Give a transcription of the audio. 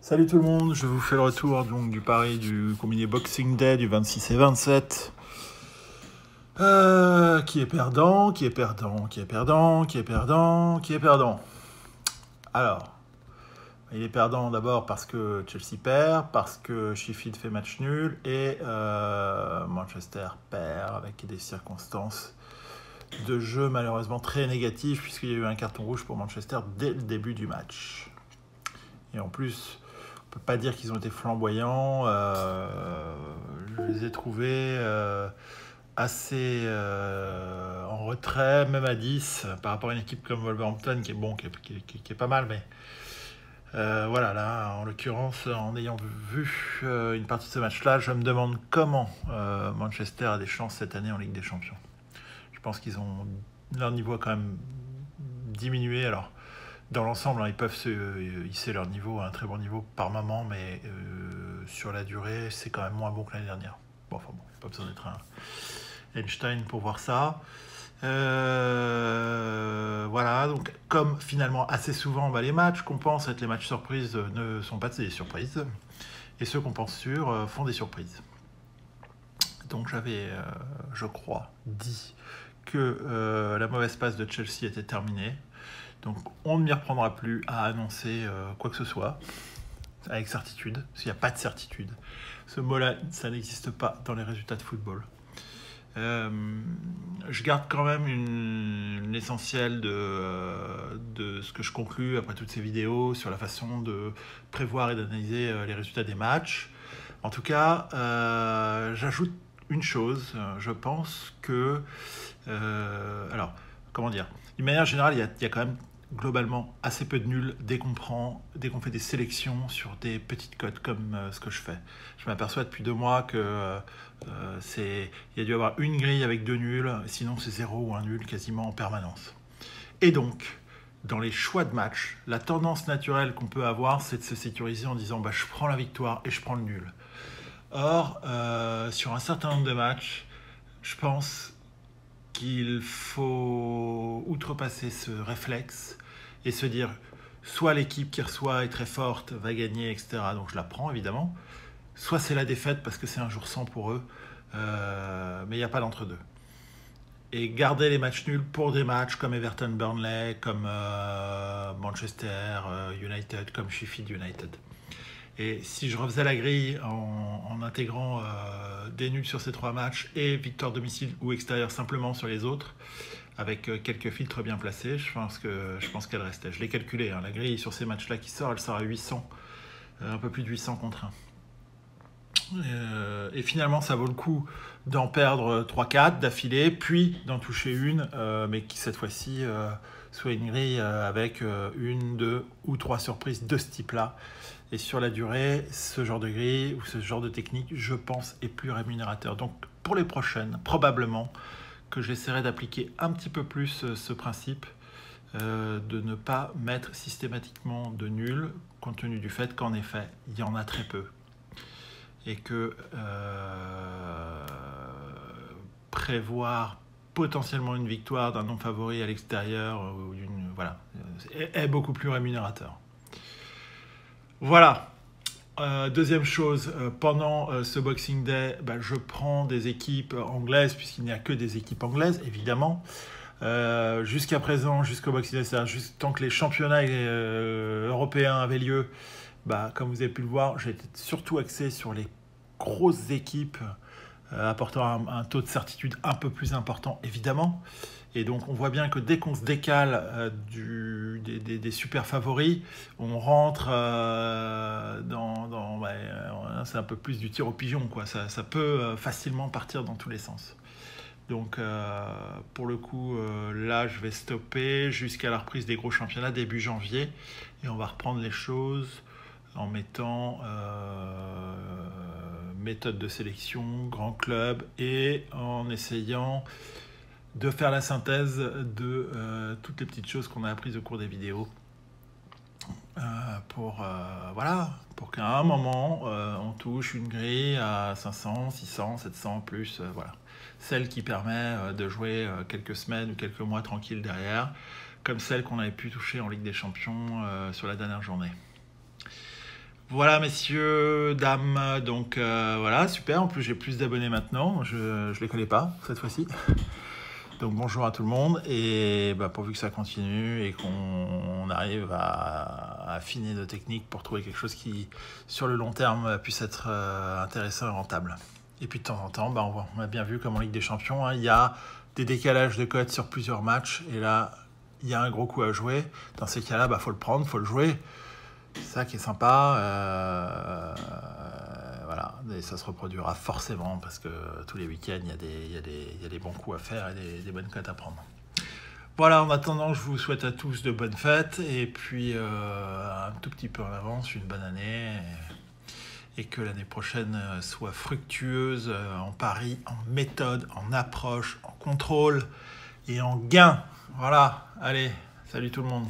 Salut tout le monde, je vous fais le retour donc, du pari du combiné Boxing Day du 26 et 27. Qui est perdant, qui est perdant, qui est perdant, qui est perdant, qui est perdant. Alors, il est perdant d'abord parce que Chelsea perd, parce que Sheffield fait match nul et Manchester perd avec des circonstances de jeu malheureusement très négatives puisqu'il y a eu un carton rouge pour Manchester dès le début du match. Et en plus, on ne peut pas dire qu'ils ont été flamboyants. Je les ai trouvés assez en retrait, même à 10, par rapport à une équipe comme Wolverhampton qui est bon, qui est pas mal, mais voilà, là, en l'occurrence, en ayant vu une partie de ce match-là, je me demande comment Manchester a des chances cette année en Ligue des Champions. Je pense qu'ils ont leur niveau a quand même diminué. Alors, dans l'ensemble, ils peuvent se hisser leur niveau à un très bon niveau par moment, mais sur la durée, c'est quand même moins bon que l'année dernière. Bon, enfin bon, pas besoin d'être un Einstein pour voir ça. Voilà, donc comme finalement assez souvent les matchs qu'on pense être les matchs surprises ne sont pas des surprises, et ceux qu'on pense sûrs font des surprises. Donc j'avais, je crois, dit que la mauvaise passe de Chelsea était terminée. Donc on ne m'y reprendra plus à annoncer quoi que ce soit avec certitude, parce qu'il n'y a pas de certitude. Ce mot-là, ça n'existe pas dans les résultats de football. Je garde quand même l'essentiel de ce que je conclus après toutes ces vidéos sur la façon de prévoir et d'analyser les résultats des matchs. En tout cas, j'ajoute une chose, je pense que... alors, comment dire ? D'une manière générale, il y a quand même globalement assez peu de nuls dès qu'on fait des sélections sur des petites cotes comme ce que je fais. Je m'aperçois depuis 2 mois que il y a dû y avoir une grille avec 2 nuls, sinon c'est 0 ou 1 nul quasiment en permanence. Et donc, dans les choix de match, la tendance naturelle qu'on peut avoir, c'est de se sécuriser en disant bah, je prends la victoire et je prends le nul. Or, sur un certain nombre de matchs, je pense qu'il faut outrepasser ce réflexe et se dire soit l'équipe qui reçoit est très forte, va gagner, etc. Donc je la prends évidemment. Soit c'est la défaite parce que c'est un jour sans pour eux, mais il n'y a pas d'entre-deux. Et garder les matchs nuls pour des matchs comme Everton-Burnley, comme Manchester United, comme Sheffield United. Et si je refaisais la grille en intégrant des nuls sur ces 3 matchs et victoire domicile ou extérieur simplement sur les autres, avec quelques filtres bien placés, je pense qu'elle restait. Je l'ai calculé, hein, la grille sur ces matchs-là qui sort, elle sort à 800, un peu plus de 800 contre 1. Et finalement, ça vaut le coup d'en perdre 3-4 d'affilée, puis d'en toucher une, mais qui cette fois-ci soit une grille avec 1, 2 ou 3 surprises de ce type-là. Et sur la durée, ce genre de grille ou ce genre de technique, je pense, est plus rémunérateur. Donc pour les prochaines, probablement que j'essaierai d'appliquer un petit peu plus ce principe de ne pas mettre systématiquement de nul, compte tenu du fait qu'en effet, il y en a très peu. Et que prévoir potentiellement une victoire d'un non-favori à l'extérieur est beaucoup plus rémunérateur. Voilà. Deuxième chose, pendant ce Boxing Day, je prends des équipes anglaises, puisqu'il n'y a que des équipes anglaises, évidemment. Jusqu'à présent, jusqu'au Boxing Day, c'est-à-dire tant que les championnats européens avaient lieu, comme vous avez pu le voir, j'ai été surtout axé sur les grosses équipes, apportant un taux de certitude un peu plus important, évidemment. Et donc on voit bien que dès qu'on se décale des super favoris, on rentre c'est un peu plus du tir au pigeon, quoi. Ça peut facilement partir dans tous les sens. Donc pour le coup, là je vais stopper jusqu'à la reprise des gros championnats début janvier. Et on va reprendre les choses en mettant méthode de sélection, grand club, et en essayant de faire la synthèse de toutes les petites choses qu'on a apprises au cours des vidéos pour qu'à un moment on touche une grille à 500, 600, 700 plus, voilà. Celle qui permet de jouer quelques semaines ou quelques mois tranquilles derrière, comme celle qu'on avait pu toucher en Ligue des Champions sur la dernière journée. Voilà, messieurs, dames, donc voilà, super. En plus, j'ai plus d'abonnés maintenant. Je ne les connais pas cette fois-ci. Donc bonjour à tout le monde et pourvu que ça continue et qu'on arrive à affiner nos techniques pour trouver quelque chose qui, sur le long terme, puisse être intéressant et rentable. Et puis de temps en temps, on a bien vu comme en Ligue des Champions, il y a des décalages de cotes sur plusieurs matchs et là, il y a un gros coup à jouer. Dans ces cas-là, faut le prendre, faut le jouer. C'est ça qui est sympa. Voilà, et ça se reproduira forcément parce que tous les week-ends, il y a des bons coups à faire et des bonnes cotes à prendre. Voilà, en attendant, je vous souhaite à tous de bonnes fêtes et puis un tout petit peu en avance, une bonne année et que l'année prochaine soit fructueuse en paris, en méthode, en approche, en contrôle et en gain. Voilà, allez, salut tout le monde.